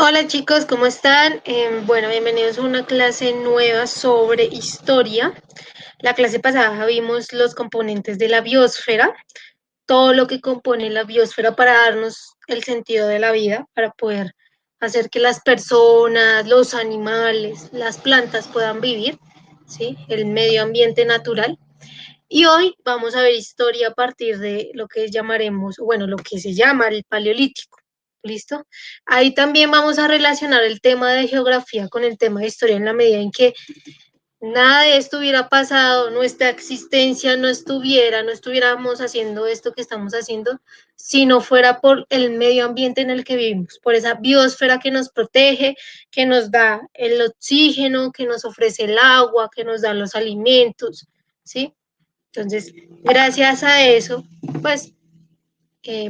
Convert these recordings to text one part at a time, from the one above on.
Hola chicos, ¿cómo están? Bueno, bienvenidos a una clase nueva sobre historia. La clase pasada vimos los componentes de la biosfera, todo lo que compone la biosfera para darnos el sentido de la vida, para poder hacer que las personas, los animales, las plantas puedan vivir, ¿sí? El medio ambiente natural. Y hoy vamos a ver historia a partir de lo que llamaremos, bueno, lo que se llama el Paleolítico. ¿Listo? Ahí también vamos a relacionar el tema de geografía con el tema de historia en la medida en que nada de esto hubiera pasado, nuestra existencia no estuviéramos haciendo esto que estamos haciendo, si no fuera por el medio ambiente en el que vivimos, por esa biosfera que nos protege, que nos da el oxígeno, que nos ofrece el agua, que nos da los alimentos, ¿sí? Entonces, gracias a eso, pues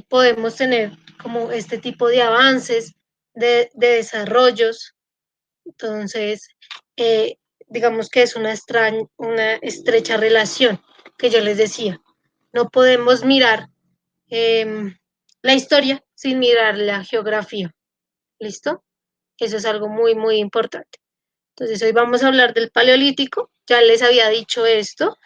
podemos tener como este tipo de avances, de desarrollos. Entonces, eh, digamos que es una estrecha relación que yo les decía. No podemos mirar la historia sin mirar la geografía. ¿Listo? Eso es algo muy, muy importante. Entonces, hoy vamos a hablar del Paleolítico. Ya les había dicho esto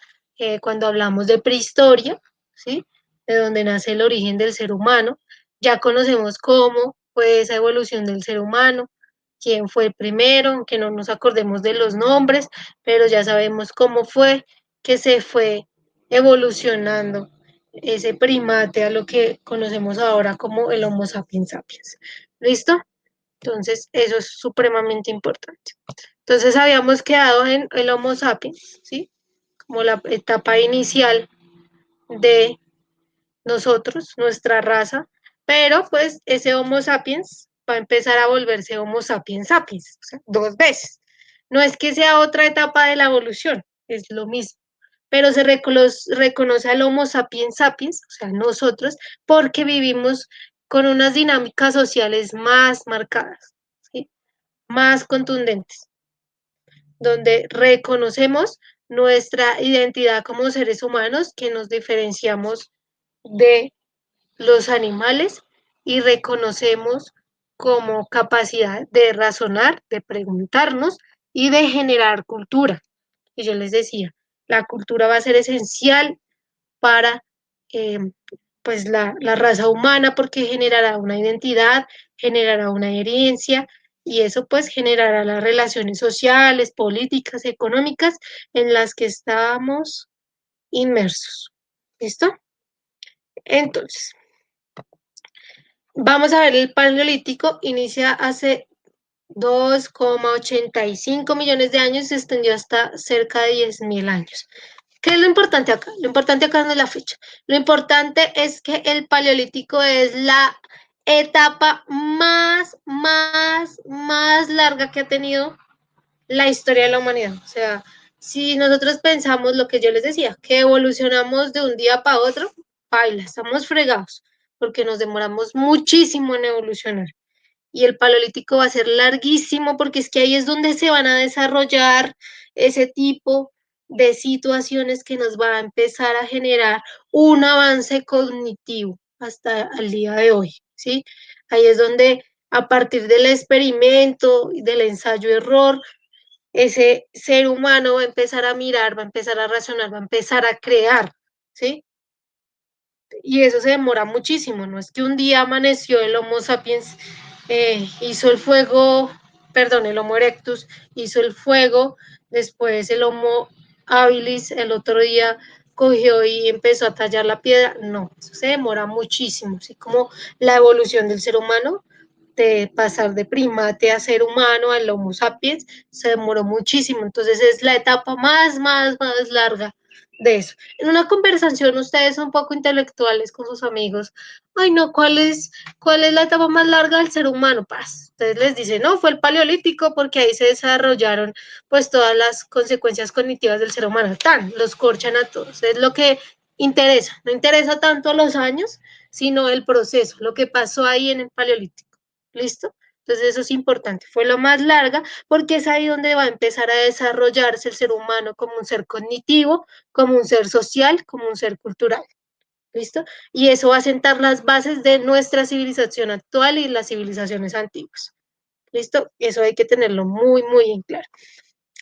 cuando hablamos de prehistoria, ¿sí? De donde nace el origen del ser humano. Ya conocemos cómo fue esa evolución del ser humano, quién fue el primero, aunque no nos acordemos de los nombres, pero ya sabemos cómo fue que se fue evolucionando ese primate a lo que conocemos ahora como el Homo sapiens sapiens. ¿Listo? Entonces, eso es supremamente importante. Entonces, habíamos quedado en el Homo sapiens, ¿sí? Como la etapa inicial de nosotros, nuestra raza, pero pues ese Homo sapiens va a empezar a volverse Homo sapiens sapiens, o sea, dos veces. No es que sea otra etapa de la evolución, es lo mismo, pero se reconoce al Homo sapiens sapiens, o sea, nosotros, porque vivimos con unas dinámicas sociales más marcadas, ¿sí? Más contundentes, donde reconocemos nuestra identidad como seres humanos, que nos diferenciamos de los animales y reconocemos como capacidad de razonar, de preguntarnos y de generar cultura. Y yo les decía, la cultura va a ser esencial para eh, pues la raza humana porque generará una identidad, generará una herencia y eso pues generará las relaciones sociales, políticas, económicas en las que estamos inmersos. ¿Listo? Entonces, vamos a ver el Paleolítico, inicia hace 2,85 millones de años y se extendió hasta cerca de 10.000 años. ¿Qué es lo importante acá? Lo importante acá no es la fecha. Lo importante es que el Paleolítico es la etapa más larga que ha tenido la historia de la humanidad. O sea, si nosotros pensamos lo que yo les decía, que evolucionamos de un día para otro, paila, estamos fregados, porque nos demoramos muchísimo en evolucionar. Y el Paleolítico va a ser larguísimo porque es que ahí es donde se van a desarrollar ese tipo de situaciones que nos va a empezar a generar un avance cognitivo hasta el día de hoy, ¿sí? Ahí es donde a partir del experimento, del ensayo-error, ese ser humano va a empezar a mirar, va a empezar a razonar, va a empezar a crear, ¿sí? Y eso se demora muchísimo, no es que un día amaneció el Homo sapiens, hizo el fuego, perdón, el Homo erectus hizo el fuego, después el Homo habilis el otro día cogió y empezó a tallar la piedra, no, eso se demora muchísimo, así como la evolución del ser humano, de pasar de primate a ser humano, al Homo sapiens, se demoró muchísimo, entonces es la etapa más larga de eso. En una conversación ustedes son un poco intelectuales con sus amigos, ay no, ¿cuál es la etapa más larga del ser humano? Paz. Entonces les dicen, no, fue el Paleolítico porque ahí se desarrollaron pues todas las consecuencias cognitivas del ser humano, tan, los corchan a todos, es lo que interesa, no interesa tanto los años, sino el proceso, lo que pasó ahí en el Paleolítico. ¿Listo? Entonces eso es importante. Fue lo más larga porque es ahí donde va a empezar a desarrollarse el ser humano como un ser cognitivo, como un ser social, como un ser cultural. ¿Listo? Y eso va a sentar las bases de nuestra civilización actual y las civilizaciones antiguas. ¿Listo? Eso hay que tenerlo muy, muy en claro.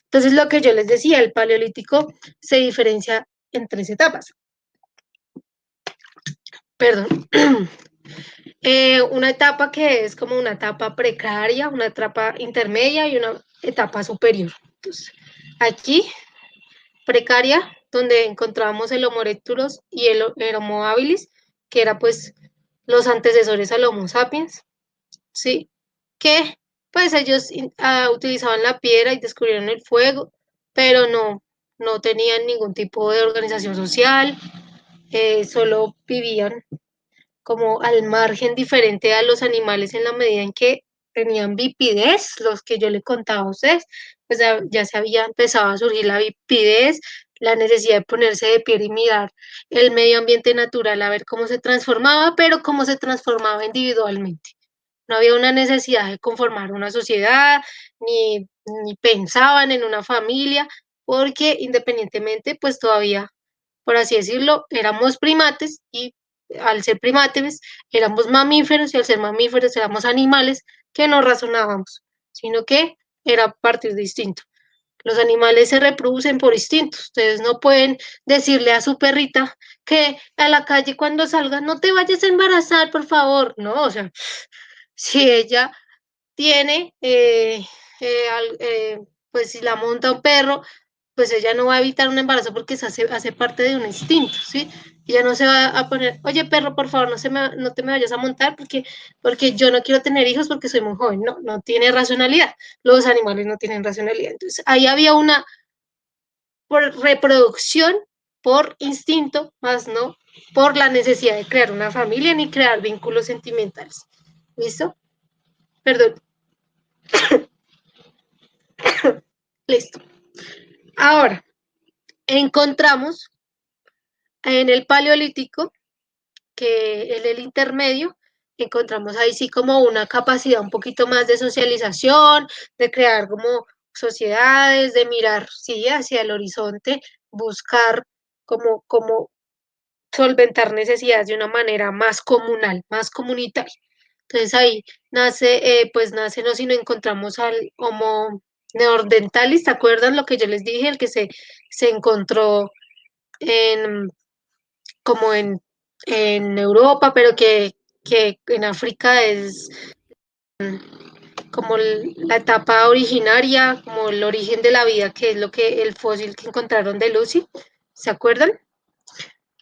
Entonces, lo que yo les decía, el paleolítico se diferencia en tres etapas. Perdón. Una etapa que es como una etapa precaria, una etapa intermedia y una etapa superior. Entonces, aquí, precaria, donde encontramos el Homo erectus y el Homo habilis, que era pues los antecesores al Homo sapiens, ¿sí? Que pues ellos utilizaban la piedra y descubrieron el fuego, pero no tenían ningún tipo de organización social, solo vivían como al margen diferente a los animales en la medida en que tenían vipidez, los que yo le contaba a ustedes, pues ya se había empezado a surgir la vipidez, la necesidad de ponerse de pie y mirar el medio ambiente natural a ver cómo se transformaba, pero cómo se transformaba individualmente. No había una necesidad de conformar una sociedad, ni pensaban en una familia, porque independientemente, pues todavía, por así decirlo, éramos primates y al ser primates éramos mamíferos y al ser mamíferos éramos animales que no razonábamos, sino que era a partir de instinto. Los animales se reproducen por instinto. Ustedes no pueden decirle a su perrita que a la calle cuando salga no te vayas a embarazar, por favor. No, o sea, si ella tiene, pues si la monta un perro, pues ella no va a evitar un embarazo porque se hace parte de un instinto, ¿sí? Ella no se va a poner, oye perro, por favor, no te me vayas a montar porque yo no quiero tener hijos porque soy muy joven. No, no tiene racionalidad. Los animales no tienen racionalidad. Entonces, ahí había una reproducción por instinto, más no por la necesidad de crear una familia ni crear vínculos sentimentales. ¿Listo? Perdón. Listo. Ahora, encontramos en el Paleolítico, que en el intermedio, encontramos ahí sí como una capacidad un poquito más de socialización, de crear como sociedades, de mirar, sí, hacia el horizonte, buscar como solventar necesidades de una manera más comunal, más comunitaria. Entonces ahí pues nace, no, si no encontramos al Homo neanderthalis, ¿se acuerdan lo que yo les dije? El que se encontró en, como en Europa, pero que en África es como la etapa originaria, como el origen de la vida, que es lo que el fósil que encontraron de Lucy, ¿se acuerdan?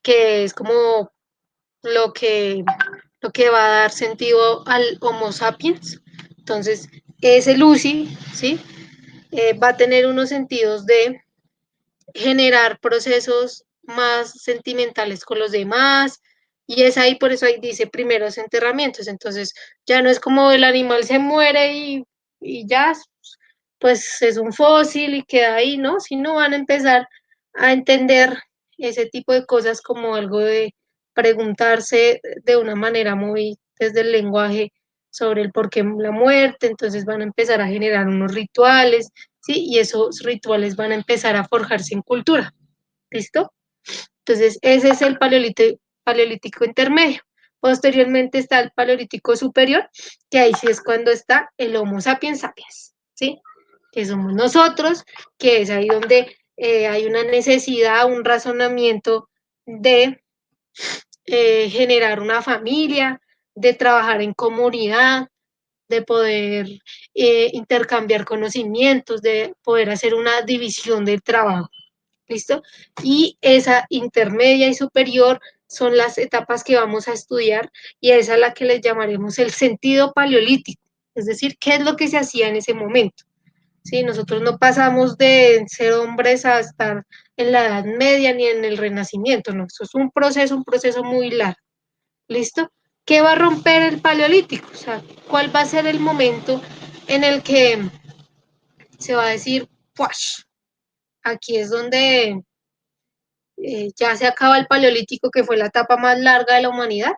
Que es como lo que, lo que va a dar sentido al Homo sapiens. Entonces, ese Lucy, ¿sí? Va a tener unos sentidos de generar procesos más sentimentales con los demás, y es ahí, por eso ahí dice primeros enterramientos. Entonces, ya no es como el animal se muere y ya, pues es un fósil y queda ahí, ¿no? Sino van a empezar a entender ese tipo de cosas como algo de preguntarse de una manera muy desde el lenguaje sobre el por qué la muerte. Entonces van a empezar a generar unos rituales, ¿sí? Y esos rituales van a empezar a forjarse en cultura, ¿listo? Entonces ese es el paleolítico intermedio. Posteriormente está el paleolítico superior, que ahí sí es cuando está el Homo sapiens sapiens, ¿sí? Que somos nosotros, que es ahí donde hay una necesidad, un razonamiento de generar una familia, de trabajar en comunidad, de poder intercambiar conocimientos, de poder hacer una división del trabajo. ¿Listo? Y esa intermedia y superior son las etapas que vamos a estudiar, y a esa es la que les llamaremos el sentido paleolítico, es decir, qué es lo que se hacía en ese momento. ¿Sí? Nosotros no pasamos de ser hombres a estar en la Edad Media ni en el Renacimiento, no, eso es un proceso muy largo. ¿Listo? ¿Qué va a romper el paleolítico? O sea, ¿cuál va a ser el momento en el que se va a decir, pues, aquí es donde ya se acaba el paleolítico, que fue la etapa más larga de la humanidad?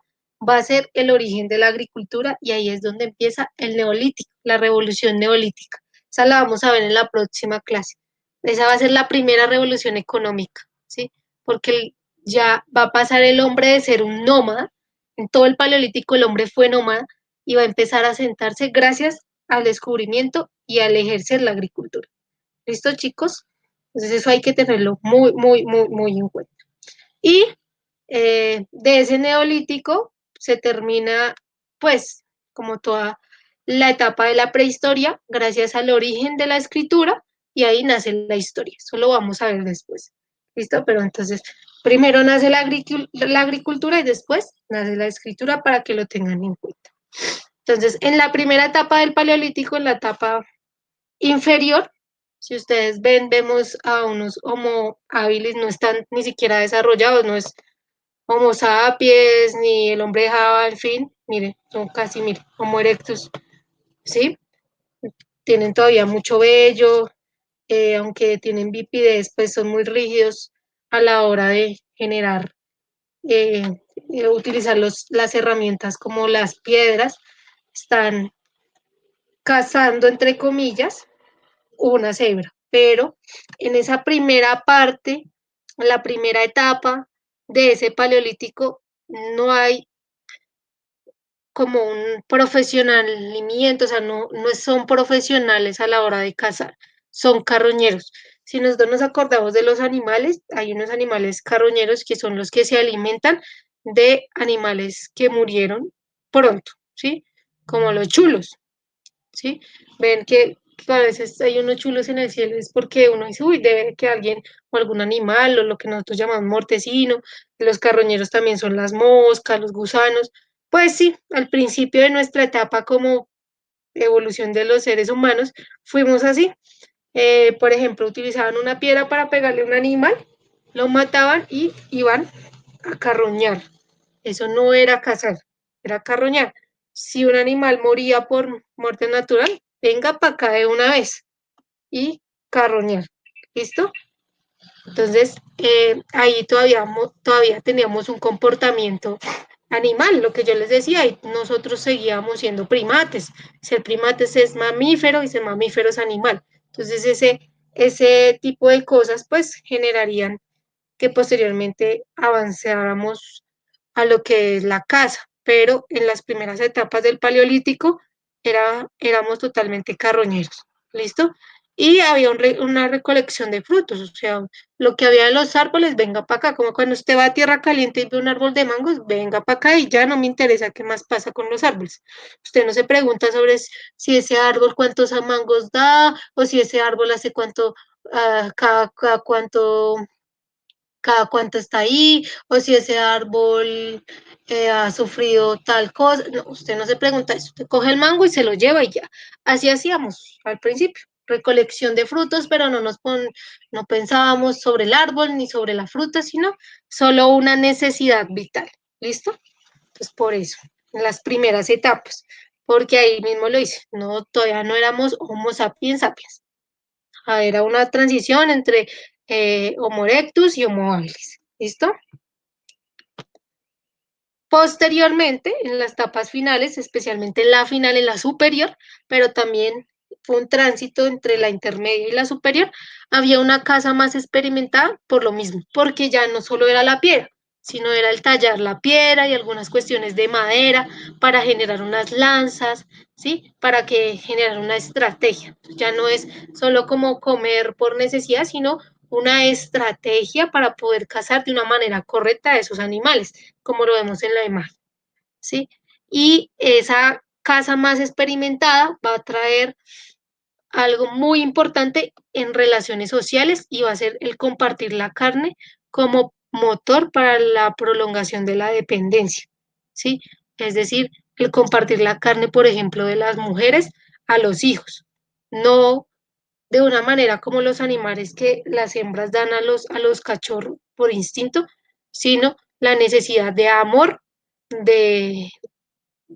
Va a ser el origen de la agricultura, y ahí es donde empieza el neolítico, la revolución neolítica. Esa la vamos a ver en la próxima clase. Esa va a ser la primera revolución económica, ¿sí? Porque ya va a pasar el hombre de ser un nómada. En todo el paleolítico el hombre fue nómada y va a empezar a sentarse gracias al descubrimiento y al ejercer la agricultura. ¿Listo, chicos? Entonces eso hay que tenerlo muy, muy, muy, muy en cuenta. Y de ese neolítico se termina, pues, como toda la etapa de la prehistoria, gracias al origen de la escritura, y ahí nace la historia. Eso lo vamos a ver después. ¿Listo? Pero entonces, primero nace la agricultura y después nace la escritura para que lo tengan en cuenta. Entonces, en la primera etapa del Paleolítico, en la etapa inferior, si ustedes ven, vemos a unos Homo habilis, no están ni siquiera desarrollados, no es Homo sapiens, ni el hombre de Java, en fin, miren, son casi, miren, Homo erectus, ¿sí? Tienen todavía mucho vello, aunque tienen bipidez, pues son muy rígidos a la hora de generar, eh, utilizar las herramientas como las piedras, están cazando, entre comillas, una cebra, pero en esa primera parte, la primera etapa de ese paleolítico, no hay como un profesionalimiento, o sea, no son profesionales a la hora de cazar, son carroñeros. Si nosotros nos acordamos de los animales, hay unos animales carroñeros que son los que se alimentan de animales que murieron pronto, ¿sí? Como los chulos, ¿sí? Ven que a veces hay unos chulos en el cielo, es porque uno dice, uy, debe que alguien o algún animal o lo que nosotros llamamos mortecino, los carroñeros también son las moscas, los gusanos. Pues sí, al principio de nuestra etapa como evolución de los seres humanos, fuimos así. Por ejemplo, utilizaban una piedra para pegarle a un animal, lo mataban y iban a carroñar. Eso no era cazar, era carroñar. Si un animal moría por muerte natural, venga para acá de una vez y carroñar. ¿Listo? Entonces, ahí todavía teníamos un comportamiento animal, lo que yo les decía, y nosotros seguíamos siendo primates. Ser primates es mamífero y ser mamífero es animal. Entonces, ese tipo de cosas, pues, generarían que posteriormente avanzáramos a lo que es la caza, pero en las primeras etapas del Paleolítico éramos totalmente carroñeros, ¿listo? Y había una recolección de frutos, o sea, lo que había en los árboles, venga para acá, como cuando usted va a tierra caliente y ve un árbol de mangos, venga para acá y ya no me interesa qué más pasa con los árboles. Usted no se pregunta sobre si ese árbol cuántos mangos da o si ese árbol hace cuánto, cada cuánto cada cuánto está ahí, o si ese árbol ha sufrido tal cosa. No, usted no se pregunta eso, usted coge el mango y se lo lleva y ya. Así hacíamos al principio, recolección de frutos, pero no pensábamos sobre el árbol ni sobre la fruta, sino solo una necesidad vital. ¿Listo? Entonces, por eso, en las primeras etapas, porque ahí mismo lo hice, no, todavía no éramos Homo sapiens sapiens. Era una transición entre Homo erectus y Homo habilis. ¿Listo? Posteriormente, en las etapas finales, especialmente en la final, en la superior, pero también fue un tránsito entre la intermedia y la superior, había una caza más experimentada por lo mismo, porque ya no solo era la piedra, sino era el tallar la piedra y algunas cuestiones de madera para generar unas lanzas, ¿sí? Para que generar una estrategia. Ya no es solo como comer por necesidad, sino una estrategia para poder cazar de una manera correcta a esos animales, como lo vemos en la imagen, ¿sí? Y esa caza más experimentada va a traer algo muy importante en relaciones sociales y va a ser el compartir la carne como motor para la prolongación de la dependencia, ¿sí? Es decir, el compartir la carne, por ejemplo, de las mujeres a los hijos, no de una manera como los animales que las hembras dan a los cachorros por instinto, sino la necesidad de amor, de,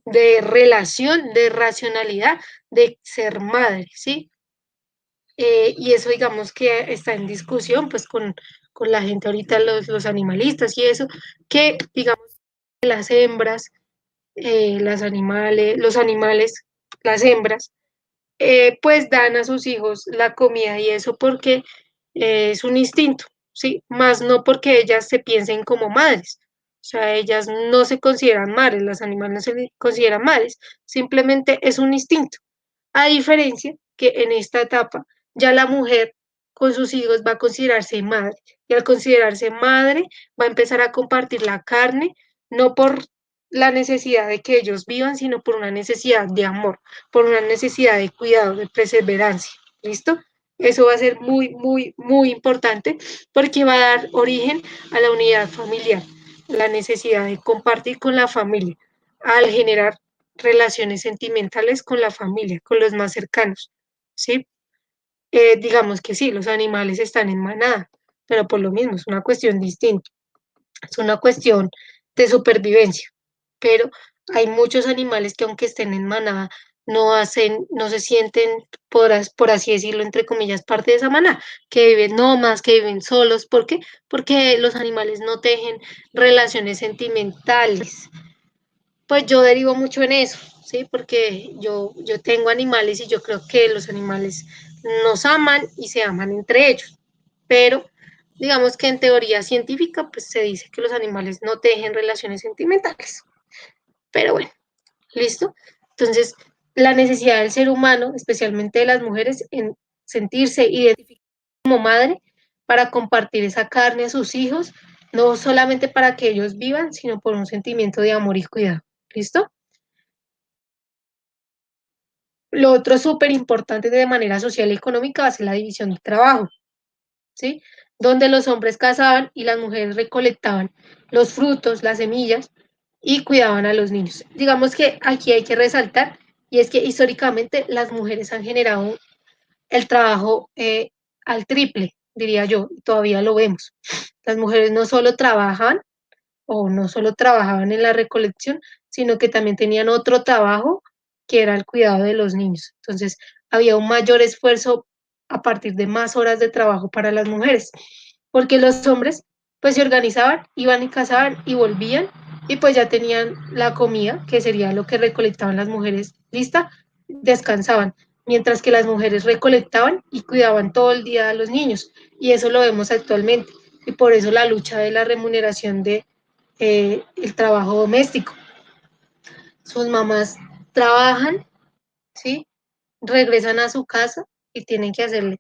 de relación, de racionalidad, de ser madre, ¿sí? Y eso digamos que está en discusión pues con la gente ahorita, los animalistas y eso, que digamos las hembras, los animales, las hembras, pues dan a sus hijos la comida y eso porque es un instinto, ¿sí? Más no porque ellas se piensen como madres. O sea, ellas no se consideran madres, los animales no se consideran madres, simplemente es un instinto. A diferencia que en esta etapa ya la mujer con sus hijos va a considerarse madre y al considerarse madre va a empezar a compartir la carne, no por la necesidad de que ellos vivan, sino por una necesidad de amor, por una necesidad de cuidado, de perseverancia. ¿Listo? Eso va a ser muy, muy, muy importante porque va a dar origen a la unidad familiar, la necesidad de compartir con la familia, al generar relaciones sentimentales con la familia, con los más cercanos, ¿sí? Digamos que sí, los animales están en manada, pero por lo mismo es una cuestión distinta, es una cuestión de supervivencia, pero hay muchos animales que aunque estén en manada, no se sienten, por así decirlo, entre comillas, parte de esa manada, que viven nómadas, que viven solos. ¿Por qué? Porque los animales no tejen relaciones sentimentales. Pues yo derivo mucho en eso, ¿sí? Porque yo tengo animales y yo creo que los animales nos aman y se aman entre ellos. Pero digamos que en teoría científica, pues se dice que los animales no tejen relaciones sentimentales. Pero bueno, ¿listo? Entonces, la necesidad del ser humano, especialmente de las mujeres, en sentirse identificadas como madre para compartir esa carne a sus hijos, no solamente para que ellos vivan, sino por un sentimiento de amor y cuidado. ¿Listo? Lo otro súper importante de manera social y económica va a ser la división del trabajo, ¿sí? Donde los hombres cazaban y las mujeres recolectaban los frutos, las semillas y cuidaban a los niños. Digamos que aquí hay que resaltar, y es que históricamente las mujeres han generado el trabajo al triple, diría yo, y todavía lo vemos. Las mujeres no solo trabajan o no solo trabajaban en la recolección, sino que también tenían otro trabajo que era el cuidado de los niños. Entonces, había un mayor esfuerzo a partir de más horas de trabajo para las mujeres, porque los hombres pues se organizaban, iban y cazaban y volvían y pues ya tenían la comida, que sería lo que recolectaban las mujeres, lista, descansaban, mientras que las mujeres recolectaban y cuidaban todo el día a los niños. Y eso lo vemos actualmente. Y por eso la lucha de la remuneración de el trabajo doméstico. Sus mamás trabajan, ¿sí? Regresan a su casa y tienen que hacerle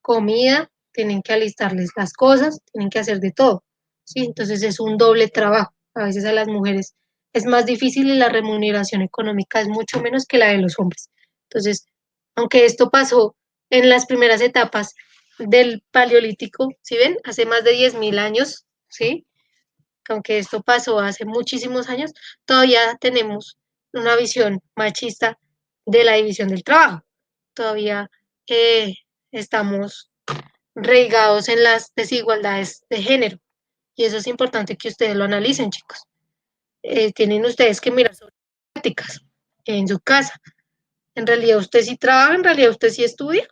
comida, tienen que alistarles las cosas, tienen que hacer de todo, ¿sí? Entonces es un doble trabajo. A veces a las mujeres es más difícil y la remuneración económica es mucho menos que la de los hombres. Entonces, aunque esto pasó en las primeras etapas del Paleolítico, ¿sí ven? Hace más de 10.000 años, ¿sí? Aunque esto pasó hace muchísimos años, todavía tenemos una visión machista de la división del trabajo. Todavía estamos reigados en las desigualdades de género. Y eso es importante que ustedes lo analicen, chicos. Tienen ustedes que mirar sobre prácticas en su casa. En realidad usted sí trabaja, en realidad usted sí estudia,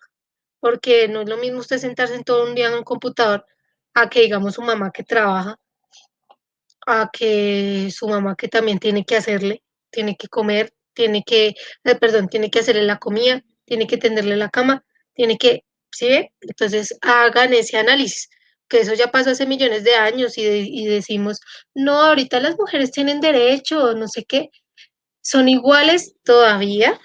porque no es lo mismo usted sentarse en todo un día en un computador a que digamos su mamá que trabaja, a que su mamá que también tiene que hacerle, tiene que comer, perdón, tiene que hacerle la comida, tiene que tenderle la cama, tiene que, ¿sí ve? Entonces hagan ese análisis, que eso ya pasó hace millones de años y decimos, no, ahorita las mujeres tienen derecho, no sé qué, son iguales todavía,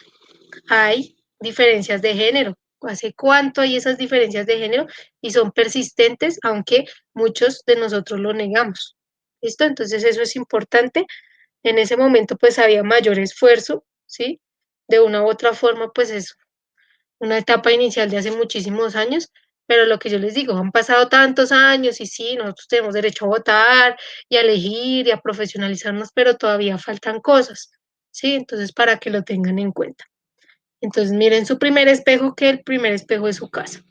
hay diferencias de género. ¿Hace cuánto hay esas diferencias de género? Y son persistentes, aunque muchos de nosotros lo negamos. ¿Listo? Entonces eso es importante. En ese momento pues había mayor esfuerzo, ¿sí? De una u otra forma pues es una etapa inicial de hace muchísimos años, pero lo que yo les digo, han pasado tantos años y sí, nosotros tenemos derecho a votar y a elegir y a profesionalizarnos, pero todavía faltan cosas, ¿sí? Entonces para que lo tengan en cuenta. Entonces miren su primer espejo, que el primer espejo es su casa.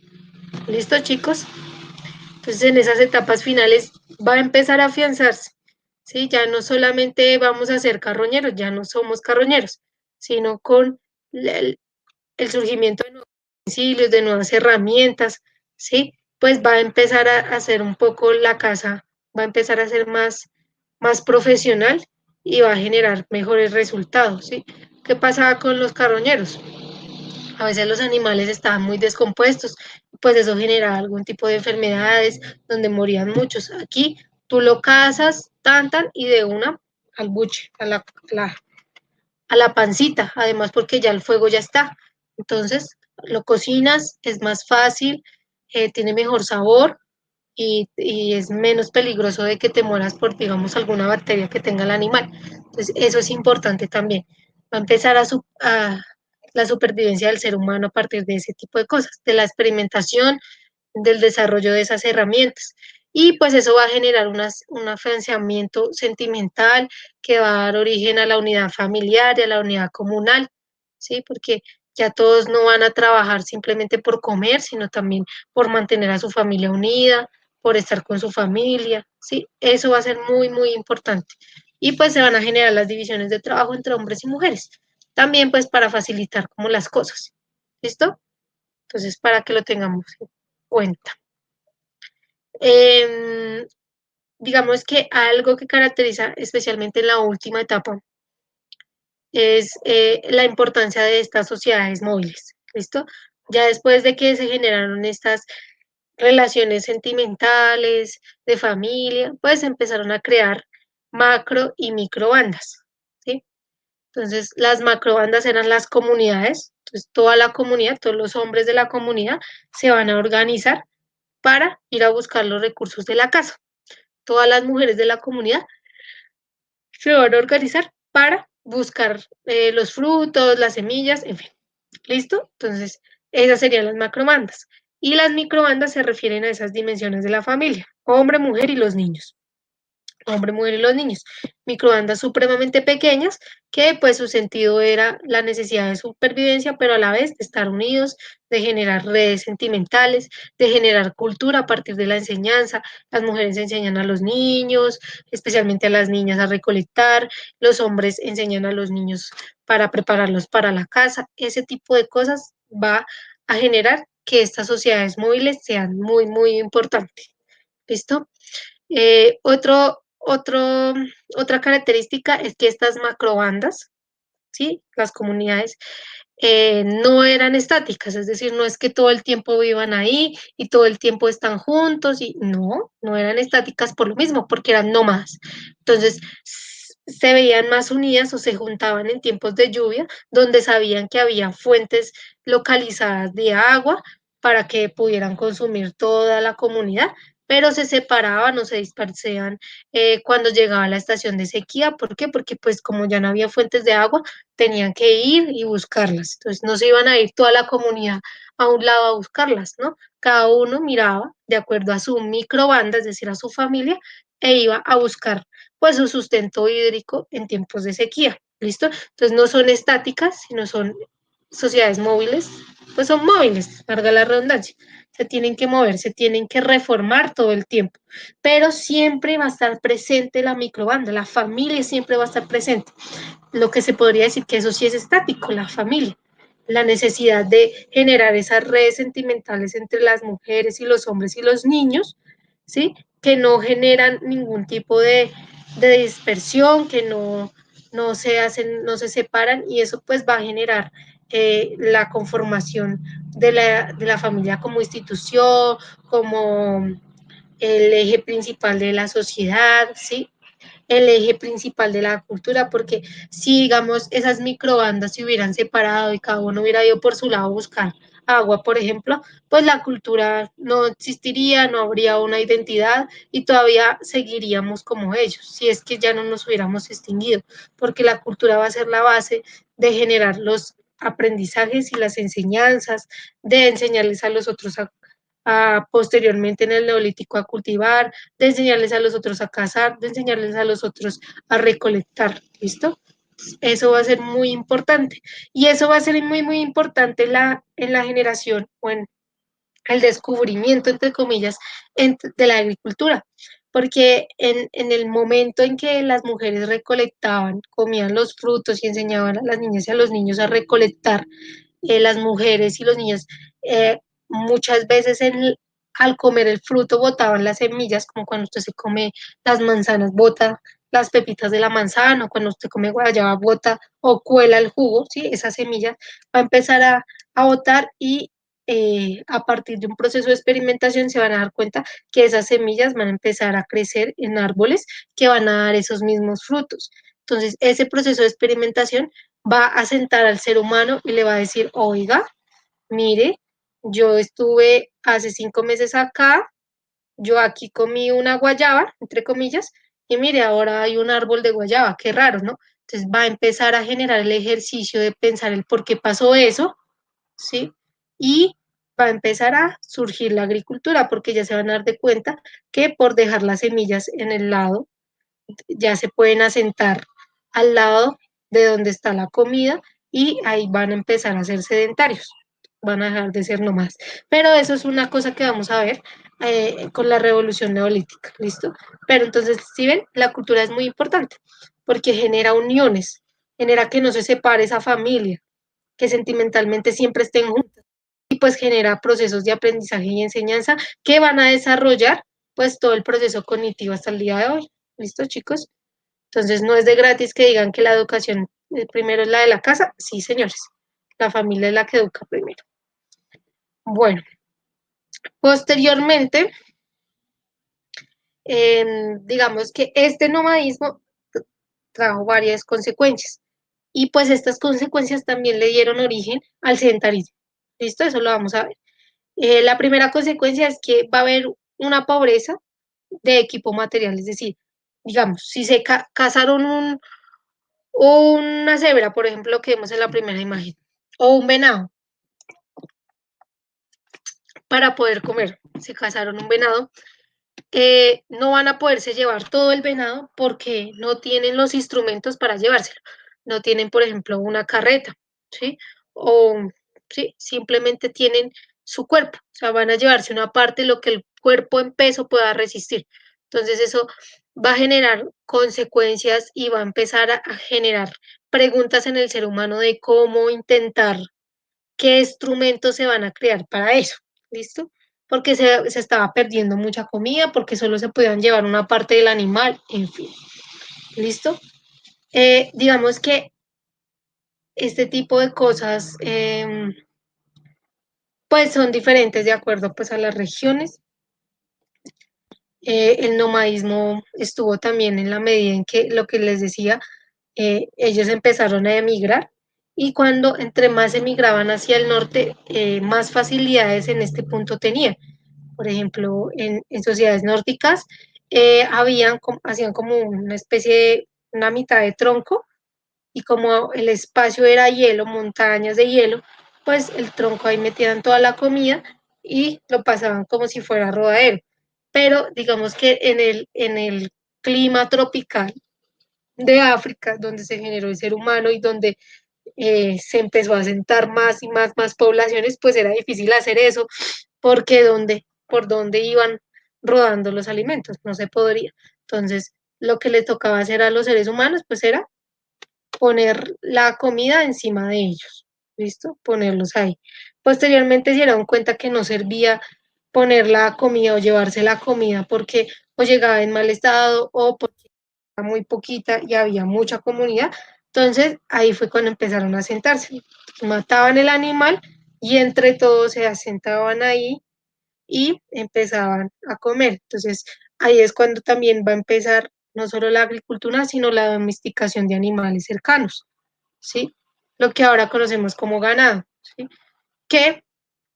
¿Listo, chicos? Entonces en esas etapas finales va a empezar a afianzarse, ¿sí? Ya no solamente vamos a ser carroñeros, ya no somos carroñeros, sino con el surgimiento de nuevos utensilios, de nuevas herramientas, ¿sí? Pues va a empezar a hacer un poco la casa, va a empezar a ser más profesional y va a generar mejores resultados, ¿sí? ¿Qué pasaba con los carroñeros? A veces los animales estaban muy descompuestos, pues eso generaba algún tipo de enfermedades donde morían muchos. Aquí tú lo cazas, tan, y de una al buche, a la pancita, además porque ya el fuego ya está. Entonces, lo cocinas, es más fácil, tiene mejor sabor y es menos peligroso de que te mueras por, digamos, alguna bacteria que tenga el animal. Entonces, eso es importante también. Va a empezar a la supervivencia del ser humano a partir de ese tipo de cosas, de la experimentación, del desarrollo de esas herramientas. Y pues eso va a generar un afianzamiento sentimental que va a dar origen a la unidad familiar y a la unidad comunal, ¿sí? Porque ya todos no van a trabajar simplemente por comer, sino también por mantener a su familia unida, por estar con su familia, ¿sí? Eso va a ser muy, muy importante. Y pues se van a generar las divisiones de trabajo entre hombres y mujeres, también pues para facilitar como las cosas, ¿listo? Entonces, para que lo tengamos en cuenta. Eh, digamos que algo que caracteriza especialmente en la última etapa es la importancia de estas sociedades móviles, ¿listo? Ya después de que se generaron estas relaciones sentimentales, de familia, pues empezaron a crear macro y microbandas, ¿sí? Entonces, las macrobandas eran las comunidades, entonces toda la comunidad, todos los hombres de la comunidad se van a organizar para ir a buscar los recursos de la casa. Todas las mujeres de la comunidad se van a organizar para buscar los frutos, las semillas, en fin. ¿Listo? Entonces, esas serían las macrobandas. Y las microbandas se refieren a esas dimensiones de la familia, hombre, mujer y los niños. Hombre, mujer y los niños. Microbandas supremamente pequeñas que pues su sentido era la necesidad de supervivencia, pero a la vez de estar unidos, de generar redes sentimentales, de generar cultura a partir de la enseñanza. Las mujeres enseñan a los niños, especialmente a las niñas a recolectar, los hombres enseñan a los niños para prepararlos para la casa. Ese tipo de cosas va a generar que estas sociedades móviles sean muy, muy importantes. ¿Listo? Otra característica es que estas macrobandas, ¿sí? Las comunidades no eran estáticas, es decir, no es que todo el tiempo vivan ahí y todo el tiempo están juntos y no eran estáticas por lo mismo, porque eran nómadas. Entonces, se veían más unidas o se juntaban en tiempos de lluvia, donde sabían que había fuentes localizadas de agua para que pudieran consumir toda la comunidad, pero se separaban o se dispersaban cuando llegaba la estación de sequía. ¿Por qué? Porque pues como ya no había fuentes de agua, tenían que ir y buscarlas. Entonces no se iban a ir toda la comunidad a un lado a buscarlas, ¿no? Cada uno miraba de acuerdo a su microbanda, es decir, a su familia, e iba a buscar pues su sustento hídrico en tiempos de sequía. ¿Listo? Entonces no son estáticas, sino son sociedades móviles, pues son móviles, larga la redundancia. Se tienen que mover, se tienen que reformar todo el tiempo, pero siempre va a estar presente la microbanda, la familia siempre va a estar presente. Lo que se podría decir que eso sí es estático, la familia, la necesidad de generar esas redes sentimentales entre las mujeres y los hombres y los niños, ¿sí? Que no generan ningún tipo de dispersión, que no se hacen, no se separan y eso pues va a generar la conformación de la familia como institución, como el eje principal de la sociedad, ¿sí? El eje principal de la cultura, porque si, digamos, esas microbandas se hubieran separado y cada uno hubiera ido por su lado a buscar agua, por ejemplo, pues la cultura no existiría, no habría una identidad y todavía seguiríamos como ellos, si es que ya no nos hubiéramos extinguido, porque la cultura va a ser la base de generar los aprendizajes y las enseñanzas, de enseñarles a los otros posteriormente en el neolítico a cultivar, de enseñarles a los otros a cazar, de enseñarles a los otros a recolectar, ¿listo? Eso va a ser muy importante. Y eso va a ser muy, muy importante en la generación o en el descubrimiento, entre comillas, de la agricultura. Porque en el momento en que las mujeres recolectaban, comían los frutos y enseñaban a las niñas y a los niños a recolectar, las mujeres y los niños muchas veces al comer el fruto botaban las semillas, como cuando usted se come las manzanas, bota las pepitas de la manzana, o cuando usted come guayaba, bota o cuela el jugo, ¿sí? Esa semilla va a empezar a botar y a partir de un proceso de experimentación se van a dar cuenta que esas semillas van a empezar a crecer en árboles que van a dar esos mismos frutos. Entonces, ese proceso de experimentación va a sentar al ser humano y le va a decir, oiga, mire, yo estuve hace 5 meses acá, yo aquí comí una guayaba, entre comillas, y mire, ahora hay un árbol de guayaba, qué raro, ¿no? Entonces va a empezar a generar el ejercicio de pensar el por qué pasó eso, ¿sí? Y va a empezar a surgir la agricultura, porque ya se van a dar de cuenta que por dejar las semillas en el lado, ya se pueden asentar al lado de donde está la comida y ahí van a empezar a ser sedentarios, van a dejar de ser nomás. Pero eso es una cosa que vamos a ver con la revolución neolítica, ¿listo? Pero entonces, si ven, la cultura es muy importante porque genera uniones, genera que no se separe esa familia, que sentimentalmente siempre estén juntos y pues genera procesos de aprendizaje y enseñanza que van a desarrollar pues todo el proceso cognitivo hasta el día de hoy. ¿Listo, chicos? Entonces no es de gratis que digan que la educación primero es la de la casa. Sí, señores, la familia es la que educa primero. Bueno, posteriormente, digamos que este nomadismo trajo varias consecuencias y pues estas consecuencias también le dieron origen al sedentarismo. ¿Listo? Eso lo vamos a ver. La primera consecuencia es que va a haber una pobreza de equipo material, es decir, digamos, si se cazaron una cebra, por ejemplo, que vemos en la primera imagen, o un venado, para poder comer, se cazaron un venado, no van a poderse llevar todo el venado porque no tienen los instrumentos para llevárselo. No tienen, por ejemplo, una carreta, ¿sí? O ¿sí? Simplemente tienen su cuerpo, o sea, van a llevarse una parte de lo que el cuerpo en peso pueda resistir. Entonces eso va a generar consecuencias y va a empezar a generar preguntas en el ser humano de cómo intentar qué instrumentos se van a crear para eso, ¿listo? Porque se estaba perdiendo mucha comida, porque solo se podían llevar una parte del animal, en fin, ¿listo? Digamos que este tipo de cosas, pues son diferentes de acuerdo pues a las regiones. El nomadismo estuvo también en la medida en que lo que les decía, ellos empezaron a emigrar y cuando entre más emigraban hacia el norte, más facilidades en este punto tenían. Por ejemplo, en sociedades nórdicas, hacían como una especie de una mitad de tronco y como el espacio era hielo, montañas de hielo, pues el tronco ahí metían toda la comida y lo pasaban como si fuera rodadero. Pero digamos que en el clima tropical de África, donde se generó el ser humano y donde se empezó a sentar más y más poblaciones, pues era difícil hacer eso, porque por dónde iban rodando los alimentos, no se podría. Entonces, lo que le tocaba hacer a los seres humanos, pues era poner la comida encima de ellos, ¿listo? Ponerlos ahí. Posteriormente se dieron cuenta que no servía poner la comida o llevarse la comida porque o llegaba en mal estado o porque era muy poquita y había mucha comunidad. Entonces ahí fue cuando empezaron a sentarse. Mataban el animal y entre todos se asentaban ahí y empezaban a comer. Entonces, ahí es cuando también va a empezar no solo la agricultura, sino la domesticación de animales cercanos, ¿sí? Lo que ahora conocemos como ganado, ¿sí? Que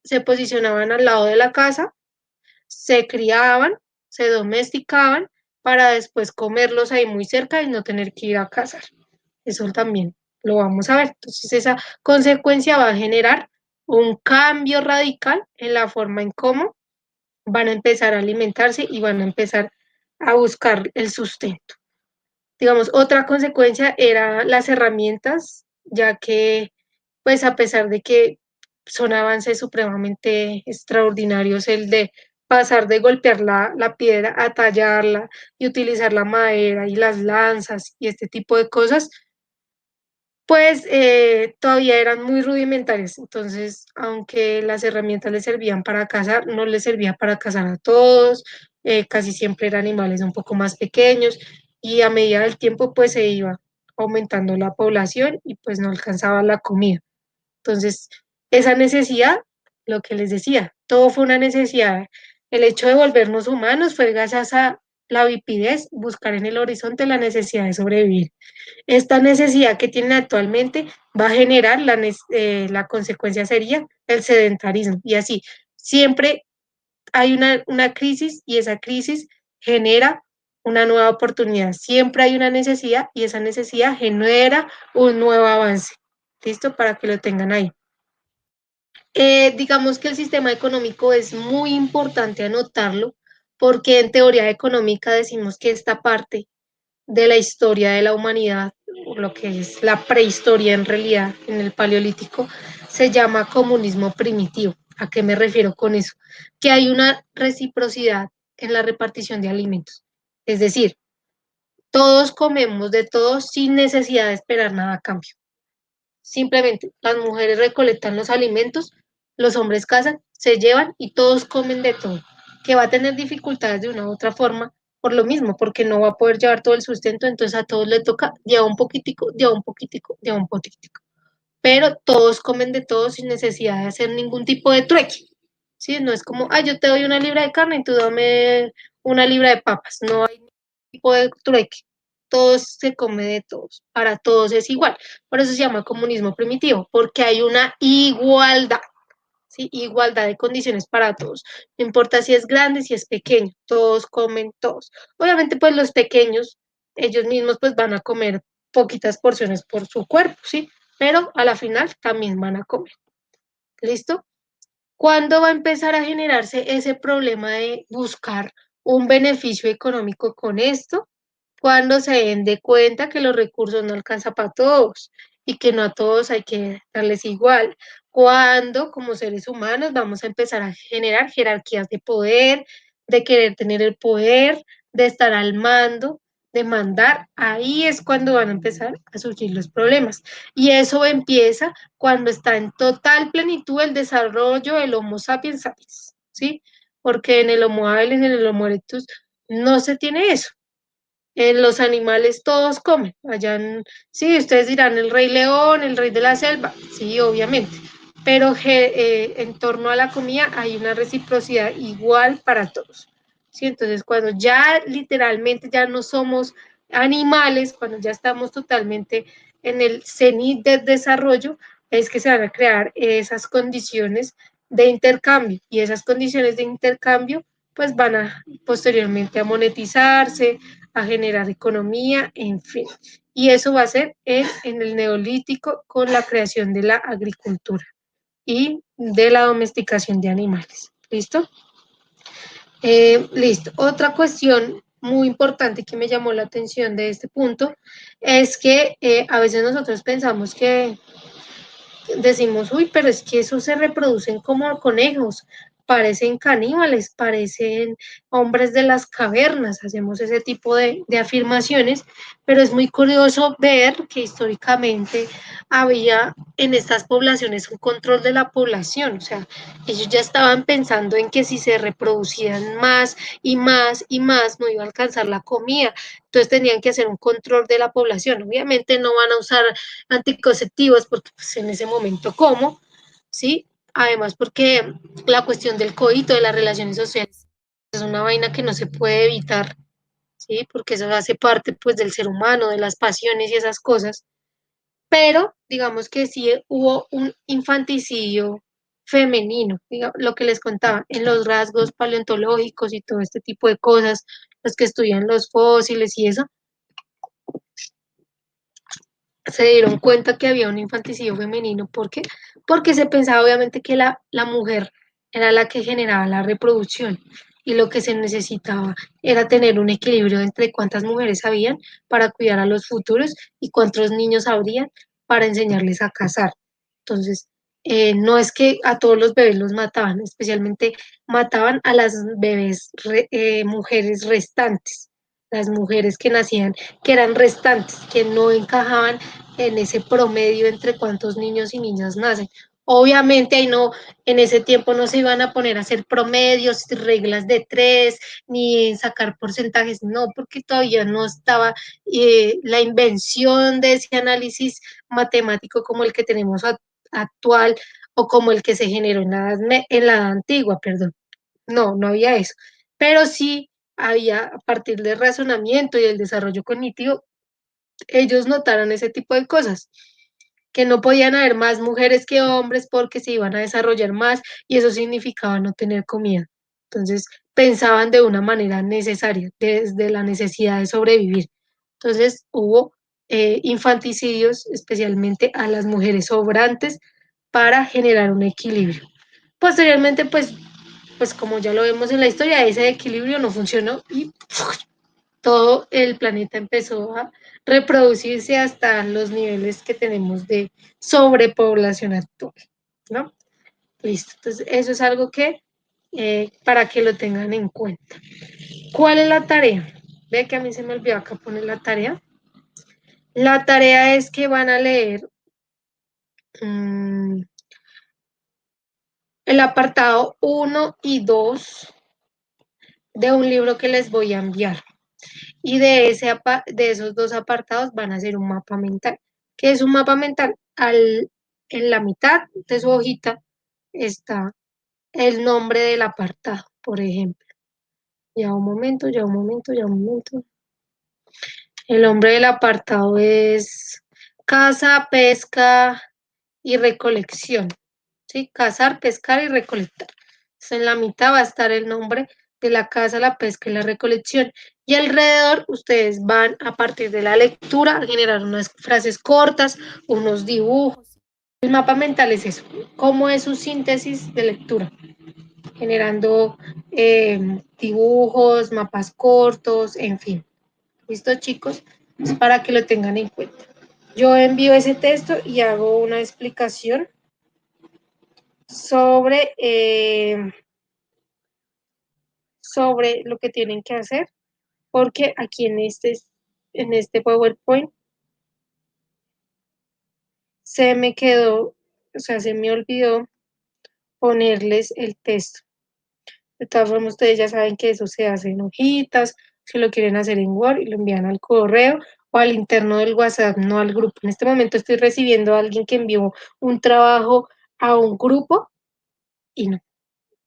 se posicionaban al lado de la casa, se criaban, se domesticaban para después comerlos ahí muy cerca y no tener que ir a cazar. Eso también lo vamos a ver. Entonces, esa consecuencia va a generar un cambio radical en la forma en cómo van a empezar a alimentarse y van a empezar a buscar el sustento. Digamos, otra consecuencia era las herramientas, ya que, pues a pesar de que son avances supremamente extraordinarios, el de pasar de golpear la piedra a tallarla y utilizar la madera y las lanzas y este tipo de cosas, pues todavía eran muy rudimentarias. Entonces, aunque las herramientas les servían para cazar, no les servía para cazar a todos, casi siempre eran animales un poco más pequeños y a medida del tiempo pues se iba aumentando la población y pues no alcanzaba la comida. Entonces, esa necesidad, lo que les decía, todo fue una necesidad. El hecho de volvernos humanos fue gracias a la vipidez, buscar en el horizonte la necesidad de sobrevivir. Esta necesidad que tienen actualmente va a generar la consecuencia sería el sedentarismo y así. Siempre hay una crisis y esa crisis genera una nueva oportunidad. Siempre hay una necesidad y esa necesidad genera un nuevo avance. ¿Listo? Para que lo tengan ahí. Digamos que el sistema económico es muy importante anotarlo porque en teoría económica decimos que esta parte de la historia de la humanidad, lo que es la prehistoria en realidad, en el paleolítico, se llama comunismo primitivo. ¿A qué me refiero con eso? Que hay una reciprocidad en la repartición de alimentos. Es decir, todos comemos de todos sin necesidad de esperar nada a cambio. Simplemente las mujeres recolectan los alimentos, los hombres cazan, se llevan y todos comen de todo. Que va a tener dificultades de una u otra forma por lo mismo, porque no va a poder llevar todo el sustento, entonces a todos le toca de a un poquitico, de a un poquitico, de a un poquitico. Pero todos comen de todo sin necesidad de hacer ningún tipo de trueque. ¿Sí? No es como, yo te doy una libra de carne y tú dame una libra de papas. No hay ningún tipo de trueque. Todos se come de todos. Para todos es igual. Por eso se llama comunismo primitivo, porque hay una igualdad. ¿Sí? Igualdad de condiciones para todos. No importa si es grande, si es pequeño, todos comen todos. Obviamente, pues los pequeños, ellos mismos pues van a comer poquitas porciones por su cuerpo, ¿sí? Pero a la final también van a comer. ¿Listo? ¿Cuándo va a empezar a generarse ese problema de buscar un beneficio económico con esto? Cuando se den de cuenta que los recursos no alcanzan para todos y que no a todos hay que darles igual. Cuando como seres humanos vamos a empezar a generar jerarquías de poder, de querer tener el poder, de estar al mando, de mandar, ahí es cuando van a empezar a surgir los problemas. Y eso empieza cuando está en total plenitud el desarrollo del Homo sapiens sapiens, ¿sí? Porque en el Homo habilis, en el Homo erectus, no se tiene eso. En los animales todos comen. Sí, ustedes dirán el rey león, el rey de la selva, sí, obviamente. Pero en torno a la comida hay una reciprocidad igual para todos. ¿Sí? Entonces, cuando ya literalmente ya no somos animales, cuando ya estamos totalmente en el cenit del desarrollo, es que se van a crear esas condiciones de intercambio. Y esas condiciones de intercambio, pues van a posteriormente a monetizarse, a generar economía, en fin. Y eso va a ser en el neolítico con la creación de la agricultura y de la domesticación de animales. ¿Listo? Listo. Otra cuestión muy importante que me llamó la atención de este punto es que a veces nosotros pensamos que decimos, uy, pero es que esos se reproducen como conejos, parecen caníbales, parecen hombres de las cavernas, hacemos ese tipo de afirmaciones, pero es muy curioso ver que históricamente había en estas poblaciones un control de la población, o sea, ellos ya estaban pensando en que si se reproducían más y más y más, no iba a alcanzar la comida, entonces tenían que hacer un control de la población, obviamente no van a usar anticonceptivos, porque pues, en ese momento, ¿cómo? ¿Sí? Además, porque la cuestión del coito, de las relaciones sociales, es una vaina que no se puede evitar, ¿sí? Porque eso hace parte, pues, del ser humano, de las pasiones y esas cosas. Pero, digamos que sí hubo un infanticidio femenino, lo que les contaba, en los rasgos paleontológicos y todo este tipo de cosas, los que estudian los fósiles y eso, se dieron cuenta que había un infanticidio femenino. ¿Por qué? Porque se pensaba obviamente que la mujer era la que generaba la reproducción y lo que se necesitaba era tener un equilibrio entre cuántas mujeres habían para cuidar a los futuros y cuántos niños habrían para enseñarles a cazar. Entonces, no es que a todos los bebés los mataban, especialmente mataban a las mujeres restantes, las mujeres que nacían, que eran restantes, que no encajaban en ese promedio entre cuántos niños y niñas nacen. Obviamente ahí no, en ese tiempo no se iban a poner a hacer promedios, reglas de tres, ni sacar porcentajes, no, porque todavía no estaba la invención de ese análisis matemático como el que tenemos actual o como el que se generó en la edad antigua, perdón. No, no había eso. Pero sí había, a partir del razonamiento y el desarrollo cognitivo, ellos notaron ese tipo de cosas, que no podían haber más mujeres que hombres porque se iban a desarrollar más y eso significaba no tener comida. Entonces, pensaban de una manera necesaria, desde la necesidad de sobrevivir. Entonces, hubo infanticidios, especialmente a las mujeres sobrantes, para generar un equilibrio. Posteriormente, pues como ya lo vemos en la historia, ese equilibrio no funcionó y todo el planeta empezó a reproducirse hasta los niveles que tenemos de sobrepoblación actual, ¿no? Listo, entonces eso es algo que para que lo tengan en cuenta. ¿Cuál es la tarea? Ve que a mí se me olvidó acá poner la tarea. La tarea es que van a leer mmm, el apartado 1 y 2 de un libro que les voy a enviar. Y de esos dos apartados van a hacer un mapa mental. ¿Qué es un mapa mental? En la mitad de su hojita está el nombre del apartado, por ejemplo. Ya un momento, ya un momento, ya un momento. El nombre del apartado es caza, pesca y recolección. ¿Sí? Cazar, pescar y recolectar. Entonces, en la mitad va a estar el nombre de la caza, la pesca y la recolección. Y alrededor ustedes van a partir de la lectura a generar unas frases cortas, unos dibujos. El mapa mental es eso, cómo es su síntesis de lectura, generando dibujos, mapas cortos, en fin. ¿Listo, chicos? Es para que lo tengan en cuenta. Yo envío ese texto y hago una explicación sobre lo que tienen que hacer, porque aquí en este PowerPoint se me quedó, o sea, se me olvidó ponerles el texto. De todas formas, ustedes ya saben que eso se hace en hojitas, si lo quieren hacer en Word y lo envían al correo o al interno del WhatsApp, no al grupo. En este momento estoy recibiendo a alguien que envió un trabajo a un grupo y no,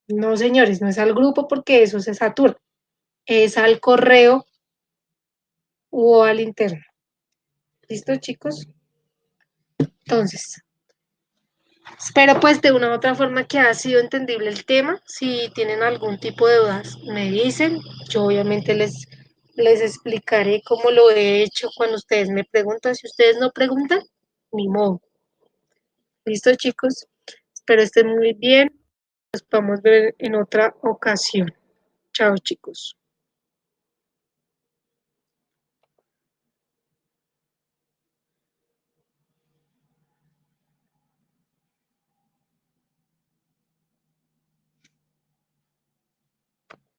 no señores, no es al grupo porque eso se satura, es al correo o al interno. ¿Listo, chicos? Entonces, espero pues de una u otra forma que ha sido entendible el tema. Si tienen algún tipo de dudas, me dicen. Yo obviamente les explicaré cómo lo he hecho cuando ustedes me preguntan. Si ustedes no preguntan, ni modo. ¿Listo, chicos? Espero estén muy bien. Nos podemos ver en otra ocasión. Chao, chicos.